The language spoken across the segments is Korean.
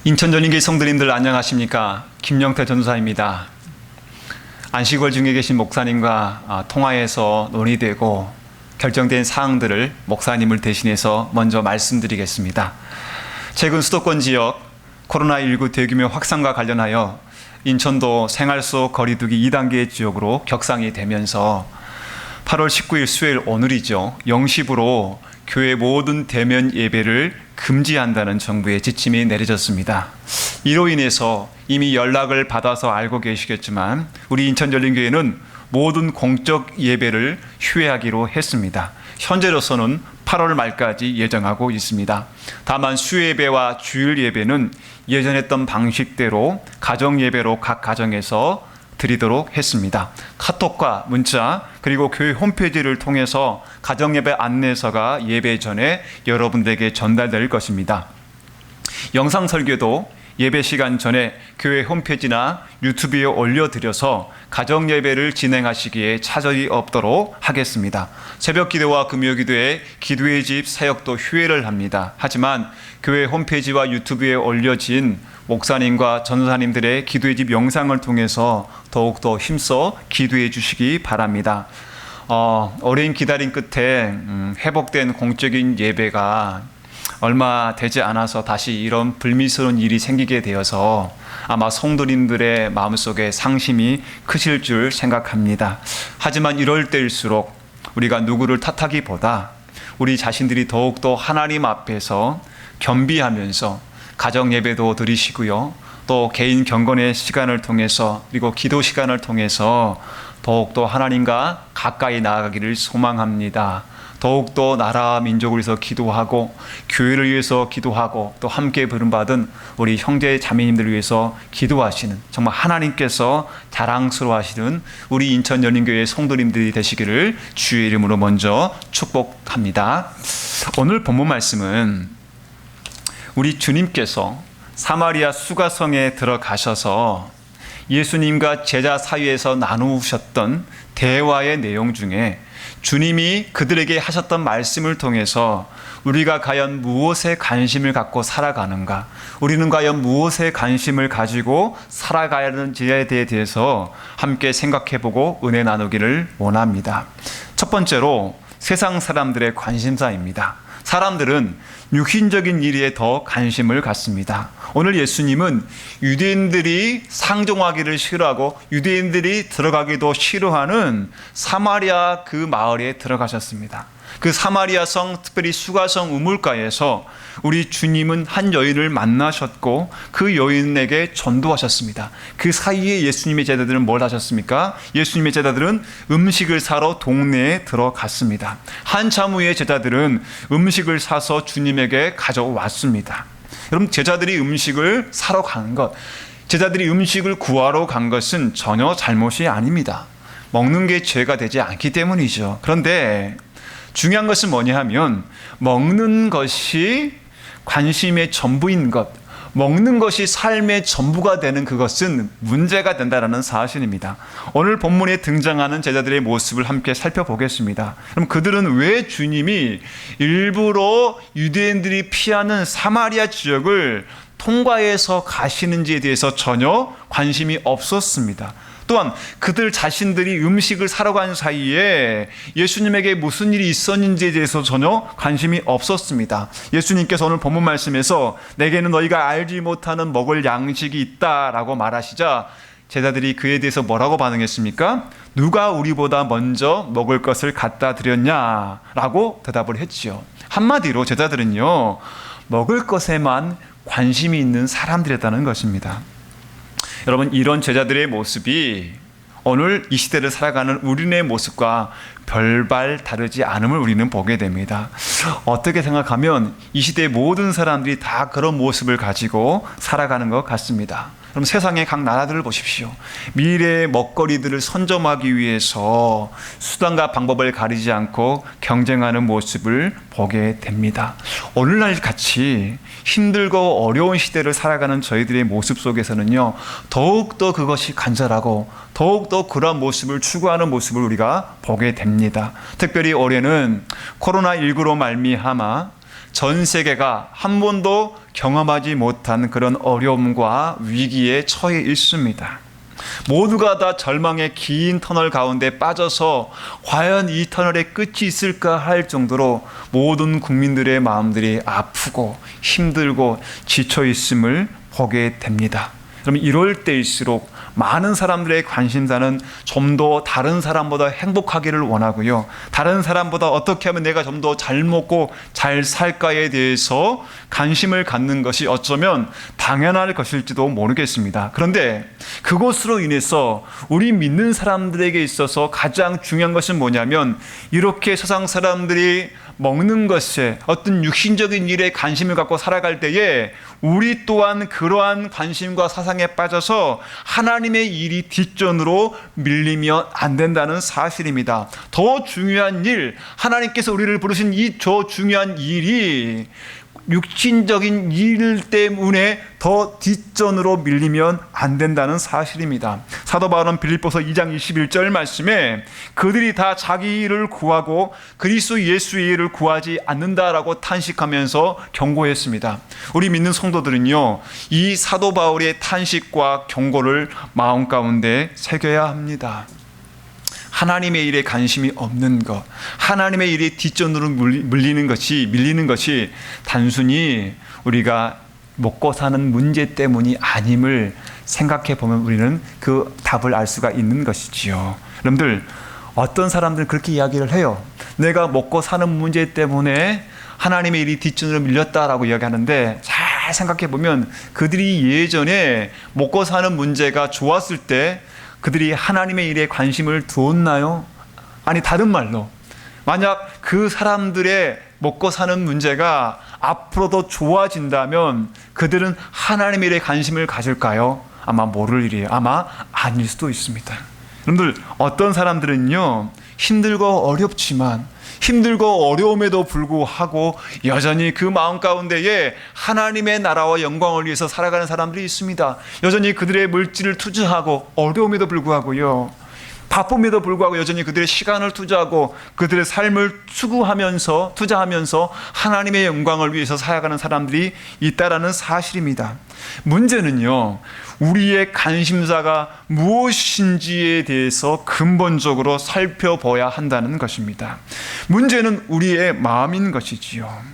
인천전인교회 성도님들 안녕하십니까? 김영태 전도사입니다. 안식월 중에 계신 목사님과 통화해서 논의되고 결정된 사항들을 목사님을 대신해서 먼저 말씀드리겠습니다. 최근 수도권 지역 코로나19 대규모 확산과 관련하여 인천도 생활 속 거리두기 2단계 지역으로 격상이 되면서 8월 19일 수요일 오늘이죠. 0시부로 교회 모든 대면 예배를 금지한다는 정부의 지침이 내려졌습니다. 이로 인해서 이미 연락을 받아서 알고 계시겠지만 우리 인천전인교회는 모든 공적 예배를 휴회하기로 했습니다. 현재로서는 8월 말까지 예정하고 있습니다. 다만 수예배와 주일 예배는 예전 했던 방식대로 가정 예배로 각 가정에서 드리도록 했습니다. 카톡과 문자 그리고 교회 홈페이지를 통해서 가정예배 안내서가 예배 전에 여러분들에게 전달될 것입니다. 영상 설교도 예배 시간 전에 교회 홈페이지나 유튜브에 올려드려서 가정예배를 진행하시기에 차질이 없도록 하겠습니다. 새벽 기도와 금요 기도에 기도의 집 사역도 휴회를 합니다. 하지만 교회 홈페이지와 유튜브에 올려진 목사님과 전도사님들의 기도의 집 영상을 통해서 더욱더 힘써 기도해 주시기 바랍니다. 오랜 기다림 끝에 회복된 공적인 예배가 얼마 되지 않아서 다시 이런 불미스러운 일이 생기게 되어서 아마 성도님들의 마음속에 상심이 크실 줄 생각합니다. 하지만 이럴 때일수록 우리가 누구를 탓하기보다 우리 자신들이 더욱더 하나님 앞에서 겸비하면서 가정 예배도 드리시고요. 또 개인 경건의 시간을 통해서 그리고 기도 시간을 통해서 더욱더 하나님과 가까이 나아가기를 소망합니다. 더욱더 나라 민족을 위해서 기도하고 교회를 위해서 기도하고 또 함께 부름받은 우리 형제 자매님들을 위해서 기도하시는 정말 하나님께서 자랑스러워하시는 우리 인천연인교회 성도님들이 되시기를 주의 이름으로 먼저 축복합니다. 오늘 본문 말씀은 우리 주님께서 사마리아 수가성에 들어가셔서 예수님과 제자 사이에서 나누셨던 대화의 내용 중에 주님이 그들에게 하셨던 말씀을 통해서 우리가 과연 무엇에 관심을 갖고 살아가는가, 우리는 과연 무엇에 관심을 가지고 살아가야 하는지에 대해서 함께 생각해보고 은혜 나누기를 원합니다. 첫 번째로 세상 사람들의 관심사입니다. 사람들은 육신적인 일에 더 관심을 갖습니다. 오늘 예수님은 유대인들이 상종하기를 싫어하고 유대인들이 들어가기도 싫어하는 사마리아 그 마을에 들어가셨습니다. 그 사마리아 성, 특별히 수가성 우물가에서 우리 주님은 한 여인을 만나셨고 그 여인에게 전도하셨습니다. 그 사이에 예수님의 제자들은 뭘 하셨습니까? 예수님의 제자들은 음식을 사러 동네에 들어갔습니다. 한참 후에 제자들은 음식을 사서 주님에게 가져왔습니다. 여러분, 제자들이 음식을 사러 간 것, 제자들이 음식을 구하러 간 것은 전혀 잘못이 아닙니다. 먹는 게 죄가 되지 않기 때문이죠. 그런데 중요한 것은 뭐냐 하면 먹는 것이 관심의 전부인 것, 먹는 것이 삶의 전부가 되는 그것은 문제가 된다는 사실입니다. 오늘 본문에 등장하는 제자들의 모습을 함께 살펴보겠습니다. 그럼 그들은 왜 주님이 일부러 유대인들이 피하는 사마리아 지역을 통과해서 가시는지에 대해서 전혀 관심이 없었습니다. 또한 그들 자신들이 음식을 사러 간 사이에 예수님에게 무슨 일이 있었는지에 대해서 전혀 관심이 없었습니다. 예수님께서 오늘 본문 말씀에서 내게는 너희가 알지 못하는 먹을 양식이 있다라고 말하시자 제자들이 그에 대해서 뭐라고 반응했습니까? 누가 우리보다 먼저 먹을 것을 갖다 드렸냐라고 대답을 했지요. 한마디로 제자들은요, 먹을 것에만 관심이 있는 사람들이었다는 것입니다. 여러분, 이런 제자들의 모습이 오늘 이 시대를 살아가는 우리의 모습과 별반 다르지 않음을 우리는 보게 됩니다. 어떻게 생각하면 이 시대의 모든 사람들이 다 그런 모습을 가지고 살아가는 것 같습니다. 그럼 세상의 각 나라들을 보십시오. 미래의 먹거리들을 선점하기 위해서 수단과 방법을 가리지 않고 경쟁하는 모습을 보게 됩니다. 오늘날 같이 힘들고 어려운 시대를 살아가는 저희들의 모습 속에서는요, 더욱더 그것이 간절하고 더욱더 그러한 모습을 추구하는 모습을 우리가 보게 됩니다. 특별히 올해는 코로나19로 말미암아 전 세계가 한 번도 경험하지 못한 그런 어려움과 위기에 처해 있습니다. 모두가 다 절망의 긴 터널 가운데 빠져서 과연 이 터널의 끝이 있을까 할 정도로 모든 국민들의 마음들이 아프고 힘들고 지쳐 있음을 보게 됩니다. 그러면 이럴 때일수록 많은 사람들의 관심사는 좀 더 다른 사람보다 행복하기를 원하고요. 다른 사람보다 어떻게 하면 내가 좀 더 잘 먹고 잘 살까에 대해서 관심을 갖는 것이 어쩌면 당연할 것일지도 모르겠습니다. 그런데 그것으로 인해서 우리 믿는 사람들에게 있어서 가장 중요한 것은 뭐냐면, 이렇게 세상 사람들이 먹는 것에 어떤 육신적인 일에 관심을 갖고 살아갈 때에 우리 또한 그러한 관심과 사상에 빠져서 하나님의 일이 뒷전으로 밀리면 안 된다는 사실입니다. 더 중요한 일, 하나님께서 우리를 부르신 이 저 중요한 일이 육신적인 일 때문에 더 뒷전으로 밀리면 안 된다는 사실입니다. 사도 바울은 빌립보서 2장 21절 말씀에 그들이 다 자기 일을 구하고 그리스도 예수의 일을 구하지 않는다라고 탄식하면서 경고했습니다. 우리 믿는 성도들은요, 이 사도 바울의 탄식과 경고를 마음 가운데 새겨야 합니다. 하나님의 일에 관심이 없는 것, 하나님의 일에 뒷전으로 밀리는 것이 단순히 우리가 먹고 사는 문제 때문이 아님을 생각해 보면 우리는 그 답을 알 수가 있는 것이지요. 여러분들, 어떤 사람들은 그렇게 이야기를 해요. 내가 먹고 사는 문제 때문에 하나님의 일이 뒷전으로 밀렸다라고 이야기하는데, 잘 생각해 보면 그들이 예전에 먹고 사는 문제가 좋았을 때 그들이 하나님의 일에 관심을 두었나요? 아니, 다른 말로 만약 그 사람들의 먹고 사는 문제가 앞으로도 좋아진다면 그들은 하나님의 일에 관심을 가질까요? 아마 모를 일이에요. 아마 아닐 수도 있습니다. 여러분들, 어떤 사람들은요, 힘들고 어렵지만 힘들고 어려움에도 불구하고 여전히 그 마음 가운데에 하나님의 나라와 영광을 위해서 살아가는 사람들이 있습니다. 여전히 그들의 물질을 투자하고 어려움에도 불구하고요, 바쁨에도 불구하고 여전히 그들의 시간을 투자하고 그들의 삶을 투자하면서 하나님의 영광을 위해서 살아가는 사람들이 있다라는 사실입니다. 문제는요, 우리의 관심사가 무엇인지에 대해서 근본적으로 살펴봐야 한다는 것입니다. 문제는 우리의 마음인 것이지요.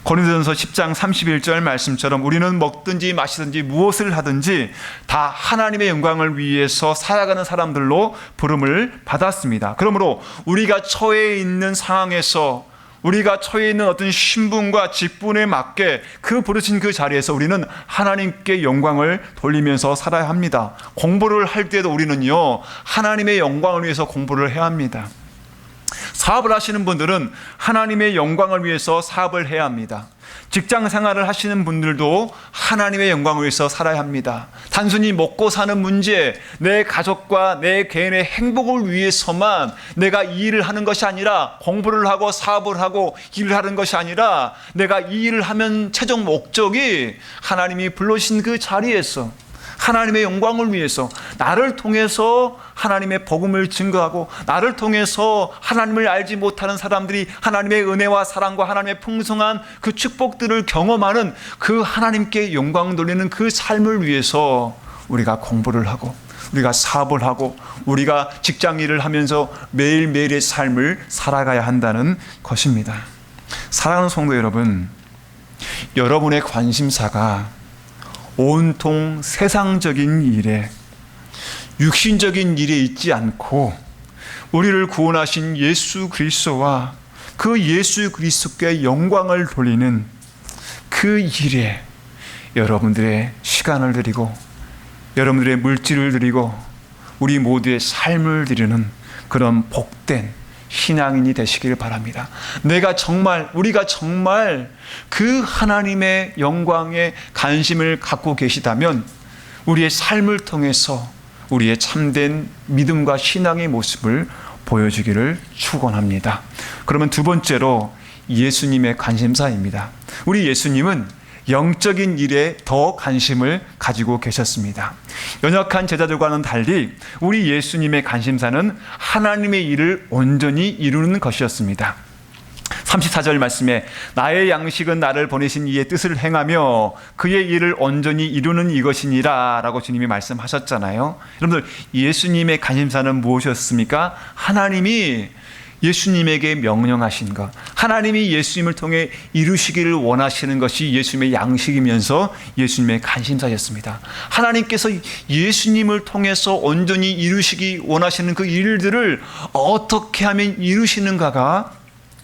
고린도전서 10장 31절 말씀처럼 우리는 먹든지 마시든지 무엇을 하든지 다 하나님의 영광을 위해서 살아가는 사람들로 부름을 받았습니다. 그러므로 우리가 처해 있는 상황에서, 우리가 처해 있는 어떤 신분과 직분에 맞게 그 부르신 그 자리에서 우리는 하나님께 영광을 돌리면서 살아야 합니다. 공부를 할 때도 우리는요, 하나님의 영광을 위해서 공부를 해야 합니다. 사업을 하시는 분들은 하나님의 영광을 위해서 사업을 해야 합니다. 직장 생활을 하시는 분들도 하나님의 영광을 위해서 살아야 합니다. 단순히 먹고 사는 문제, 내 가족과 내 개인의 행복을 위해서만 내가 이 일을 하는 것이 아니라, 공부를 하고 사업을 하고 일을 하는 것이 아니라, 내가 이 일을 하면 최종 목적이 하나님이 불러신 그 자리에서 하나님의 영광을 위해서 나를 통해서 하나님의 복음을 증거하고, 나를 통해서 하나님을 알지 못하는 사람들이 하나님의 은혜와 사랑과 하나님의 풍성한 그 축복들을 경험하는 그 하나님께 영광 돌리는 그 삶을 위해서 우리가 공부를 하고, 우리가 사업을 하고, 우리가 직장 일을 하면서 매일매일의 삶을 살아가야 한다는 것입니다. 사랑하는 성도 여러분, 여러분의 관심사가 온통 세상적인 일에, 육신적인 일에 있지 않고 우리를 구원하신 예수 그리스도와 그 예수 그리스도께 영광을 돌리는 그 일에 여러분들의 시간을 드리고, 여러분들의 물질을 드리고, 우리 모두의 삶을 드리는 그런 복된 신앙인이 되시길 바랍니다. 우리가 정말 그 하나님의 영광에 관심을 갖고 계시다면 우리의 삶을 통해서 우리의 참된 믿음과 신앙의 모습을 보여주기를 축원합니다. 그러면 두 번째로 예수님의 관심사입니다. 우리 예수님은 영적인 일에 더 관심을 가지고 계셨습니다. 연약한 제자들과는 달리 우리 예수님의 관심사는 하나님의 일을 온전히 이루는 것이었습니다. 34절 말씀에 나의 양식은 나를 보내신 이의 뜻을 행하며 그의 일을 온전히 이루는 이것이니라 라고 주님이 말씀하셨잖아요. 여러분들, 예수님의 관심사는 무엇이었습니까? 하나님이 예수님에게 명령하신 것, 하나님이 예수님을 통해 이루시기를 원하시는 것이 예수님의 양식이면서 예수님의 관심사였습니다. 하나님께서 예수님을 통해서 온전히 이루시기 원하시는 그 일들을 어떻게 하면 이루시는가가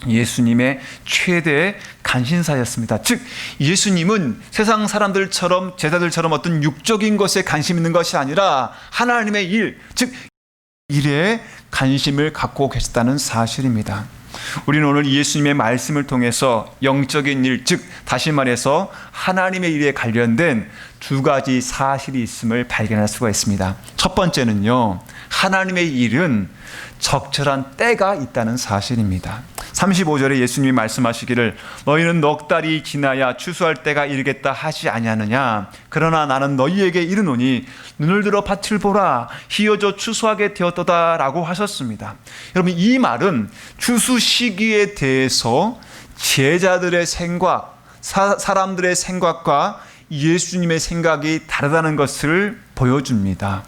예수님의 최대 관심사였습니다. 즉, 예수님은 세상 사람들처럼 제자들처럼 어떤 육적인 것에 관심 있는 것이 아니라 하나님의 일, 즉 일에 관심을 갖고 계셨다는 사실입니다. 우리는 오늘 예수님의 말씀을 통해서 영적인 일, 즉 다시 말해서 하나님의 일에 관련된 두 가지 사실이 있음을 발견할 수가 있습니다. 첫 번째는요, 하나님의 일은 적절한 때가 있다는 사실입니다. 35절에 예수님이 말씀하시기를 너희는 넉 달이 지나야 추수할 때가 이르겠다 하지 아니하느냐. 그러나 나는 너희에게 이르노니 눈을 들어 밭을 보라 희어져 추수하게 되었도다 라고 하셨습니다. 여러분, 이 말은 추수 시기에 대해서 제자들의 생각, 사람들의 생각과 예수님의 생각이 다르다는 것을 보여줍니다.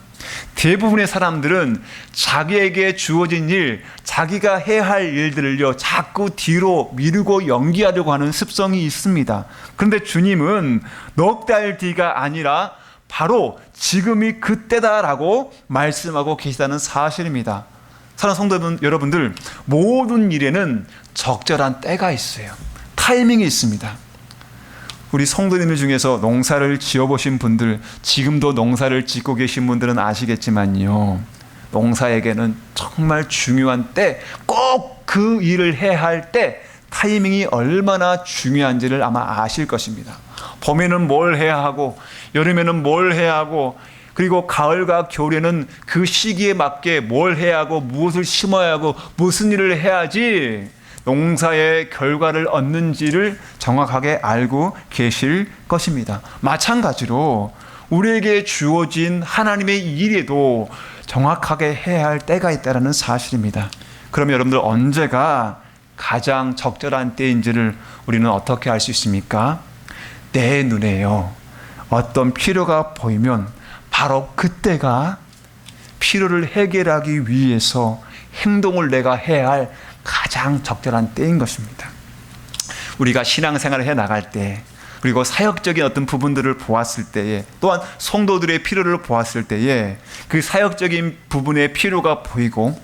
대부분의 사람들은 자기에게 주어진 일, 자기가 해야 할 일들을요, 자꾸 뒤로 미루고 연기하려고 하는 습성이 있습니다. 그런데 주님은 넉 달 뒤가 아니라 바로 지금이 그때다라고 말씀하고 계시다는 사실입니다. 사랑하는 성도 여러분들, 모든 일에는 적절한 때가 있어요. 타이밍이 있습니다. 우리 성도님들 중에서 농사를 지어보신 분들, 지금도 농사를 짓고 계신 분들은 아시겠지만요, 농사에게는 정말 중요한 때, 꼭 그 일을 해야 할 때 타이밍이 얼마나 중요한지를 아마 아실 것입니다. 봄에는 뭘 해야 하고, 여름에는 뭘 해야 하고, 그리고 가을과 겨울에는 그 시기에 맞게 뭘 해야 하고, 무엇을 심어야 하고, 무슨 일을 해야지 농사의 결과를 얻는지를 정확하게 알고 계실 것입니다. 마찬가지로 우리에게 주어진 하나님의 일에도 정확하게 해야 할 때가 있다는 사실입니다. 그러면 여러분들, 언제가 가장 적절한 때인지를 우리는 어떻게 알 수 있습니까? 내 눈에요, 어떤 필요가 보이면 바로 그때가 필요를 해결하기 위해서 행동을 내가 해야 할 가장 적절한 때인 것입니다. 우리가 신앙생활을 해 나갈 때, 그리고 사역적인 어떤 부분들을 보았을 때에, 또한 성도들의 필요를 보았을 때에 그 사역적인 부분의 필요가 보이고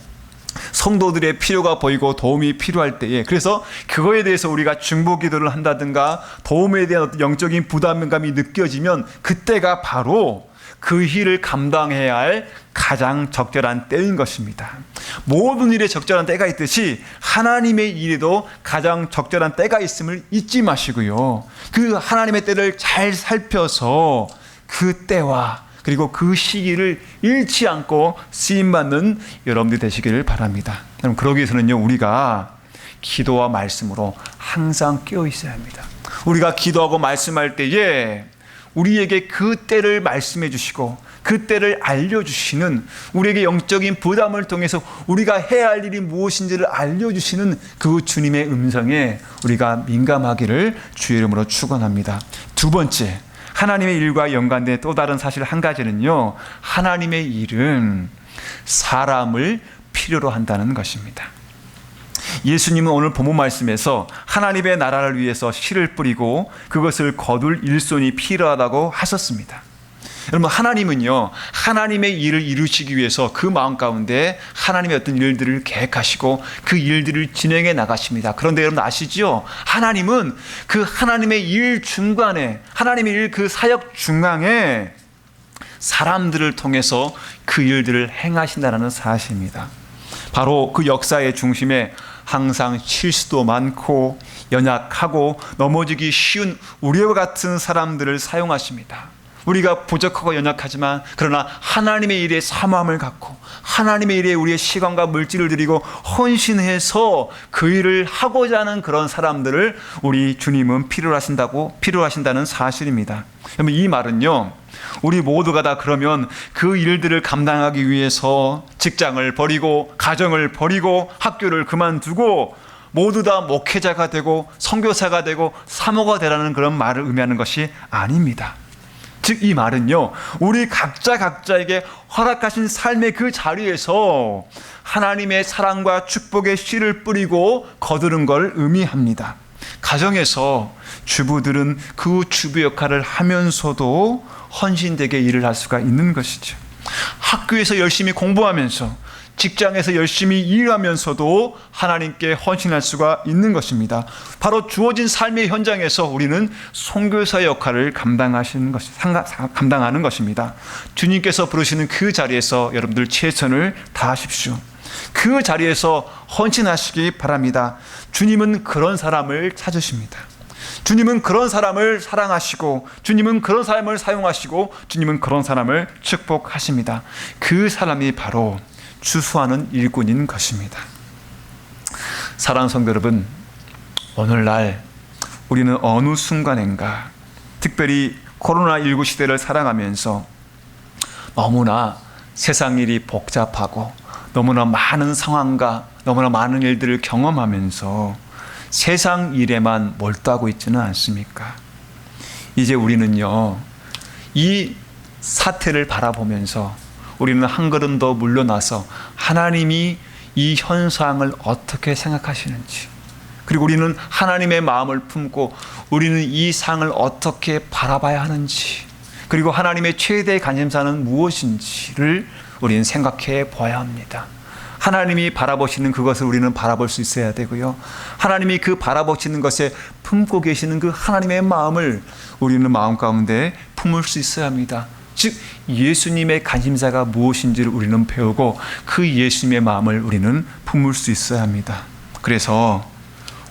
성도들의 필요가 보이고 도움이 필요할 때에, 그래서 그거에 대해서 우리가 중보기도를 한다든가 도움에 대한 어떤 영적인 부담감이 느껴지면 그때가 바로 그 일을 감당해야 할 가장 적절한 때인 것입니다. 모든 일에 적절한 때가 있듯이 하나님의 일에도 가장 적절한 때가 있음을 잊지 마시고요, 그 하나님의 때를 잘 살펴서 그 때와 그리고 그 시기를 잃지 않고 쓰임받는 여러분들이 되시기를 바랍니다. 여러분, 그러기 위해서는요, 우리가 기도와 말씀으로 항상 깨어 있어야 합니다. 우리가 기도하고 말씀할 때에 우리에게 그 때를 말씀해 주시고 그 때를 알려주시는, 우리에게 영적인 부담을 통해서 우리가 해야 할 일이 무엇인지를 알려주시는 그 주님의 음성에 우리가 민감하기를 주의 이름으로 축원합니다. 두 번째, 하나님의 일과 연관된 또 다른 사실 한 가지는요, 하나님의 일은 사람을 필요로 한다는 것입니다. 예수님은 오늘 본문 말씀에서 하나님의 나라를 위해서 씨를 뿌리고 그것을 거둘 일손이 필요하다고 하셨습니다. 여러분, 하나님은요, 하나님의 일을 이루시기 위해서 그 마음 가운데 하나님의 어떤 일들을 계획하시고 그 일들을 진행해 나가십니다. 그런데 여러분 아시죠? 하나님은 그 하나님의 일 중간에, 하나님의 일 그 사역 중앙에 사람들을 통해서 그 일들을 행하신다는 사실입니다. 바로 그 역사의 중심에 항상 실수도 많고 연약하고 넘어지기 쉬운 우리와 같은 사람들을 사용하십니다. 우리가 부족하고 연약하지만 그러나 하나님의 일에 사모함을 갖고 하나님의 일에 우리의 시간과 물질을 드리고 헌신해서 그 일을 하고자 하는 그런 사람들을 우리 주님은 필요하신다는 사실입니다. 그러면 이 말은요, 우리 모두가 다 그러면 그 일들을 감당하기 위해서 직장을 버리고 가정을 버리고 학교를 그만두고 모두 다 목회자가 되고 선교사가 되고 사모가 되라는 그런 말을 의미하는 것이 아닙니다. 즉 이 말은요, 우리 각자에게 허락하신 삶의 그 자리에서 하나님의 사랑과 축복의 씨를 뿌리고 거두는 걸 의미합니다. 가정에서 주부들은 그 주부 역할을 하면서도 헌신되게 일을 할 수가 있는 것이죠. 학교에서 열심히 공부하면서, 직장에서 열심히 일하면서도 하나님께 헌신할 수가 있는 것입니다. 바로 주어진 삶의 현장에서 우리는 선교사의 역할을 감당하는 것입니다. 주님께서 부르시는 그 자리에서 여러분들 최선을 다하십시오. 그 자리에서 헌신하시기 바랍니다. 주님은 그런 사람을 찾으십니다. 주님은 그런 사람을 사랑하시고, 주님은 그런 사람을 사용하시고, 주님은 그런 사람을 축복하십니다. 그 사람이 바로 추수하는 일꾼인 것입니다. 사랑하는 성도 여러분, 오늘날 우리는 어느 순간인가, 특별히 코로나19 시대를 살아가면서 너무나 세상 일이 복잡하고 너무나 많은 상황과 너무나 많은 일들을 경험하면서 세상 일에만 몰두하고 있지는 않습니까? 이제 우리는요, 이 사태를 바라보면서 우리는 한 걸음 더 물러나서 하나님이 이 현상을 어떻게 생각하시는지, 그리고 우리는 하나님의 마음을 품고 우리는 이 상을 어떻게 바라봐야 하는지, 그리고 하나님의 최대의 관심사는 무엇인지를 우리는 생각해 봐야 합니다. 하나님이 바라보시는 그것을 우리는 바라볼 수 있어야 되고요, 하나님이 그 바라보시는 것에 품고 계시는 그 하나님의 마음을 우리는 마음 가운데 품을 수 있어야 합니다. 즉 예수님의 관심사가 무엇인지를 우리는 배우고 그 예수님의 마음을 우리는 품을 수 있어야 합니다. 그래서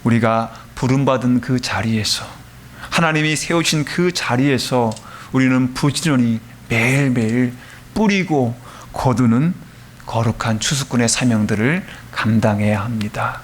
우리가 부름받은 그 자리에서, 하나님이 세우신 그 자리에서 우리는 부지런히 매일매일 뿌리고 거두는 거룩한 추수꾼의 사명들을 감당해야 합니다.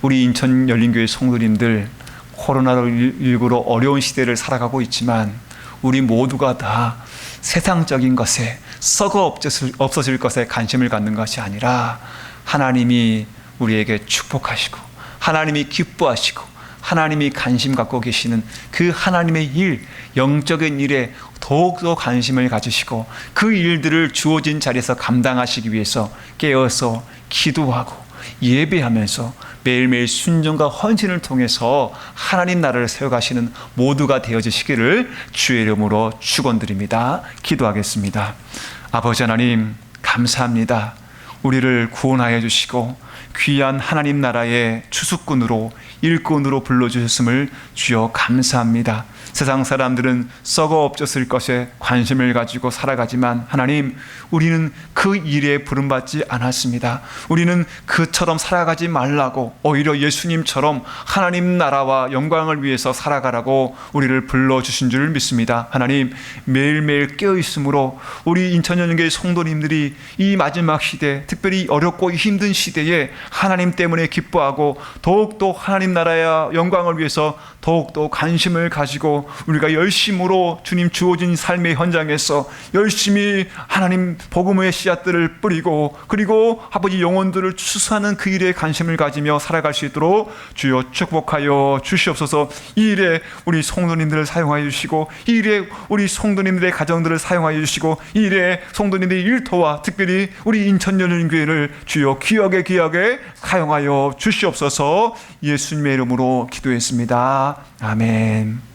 우리 인천 열린교회 성도님들, 코로나19로 어려운 시대를 살아가고 있지만 우리 모두가 다 세상적인 것에, 썩어 없어질 것에 관심을 갖는 것이 아니라 하나님이 우리에게 축복하시고 하나님이 기뻐하시고 하나님이 관심 갖고 계시는 그 하나님의 일, 영적인 일에 더욱더 관심을 가지시고 그 일들을 주어진 자리에서 감당하시기 위해서 깨어서 기도하고 예배하면서 매일매일 순종과 헌신을 통해서 하나님 나라를 세워가시는 모두가 되어주시기를 주의 이름으로 축원드립니다. 기도하겠습니다. 아버지 하나님, 감사합니다. 우리를 구원하여 주시고 귀한 하나님 나라의 추수꾼으로, 일꾼으로 불러주셨음을 주여 감사합니다. 세상 사람들은 썩어 없어질 것에 관심을 가지고 살아가지만 하나님, 우리는 그 일에 부름받지 않았습니다. 우리는 그처럼 살아가지 말라고, 오히려 예수님처럼 하나님 나라와 영광을 위해서 살아가라고 우리를 불러주신 줄 믿습니다. 하나님, 매일매일 깨어있으므로 우리 인천연교회 성도님들이 이 마지막 시대, 특별히 어렵고 힘든 시대에 하나님 때문에 기뻐하고 더욱더 하나님 나라의 영광을 위해서 더욱더 관심을 가지고 우리가 열심으로 주님 주어진 삶의 현장에서 열심히 하나님 복음의 씨앗들을 뿌리고, 그리고 아버지 영혼들을 추수하는 그 일에 관심을 가지며 살아갈 수 있도록 주여 축복하여 주시옵소서. 이 일에 우리 성도님들을 사용하여 주시고, 이 일에 우리 성도님들의 가정들을 사용하여 주시고, 이 일에 성도님들의 일터와 특별히 우리 인천연륜교회를 주여 귀하게 사용하여 주시옵소서. 예수님의 이름으로 기도했습니다. 아멘.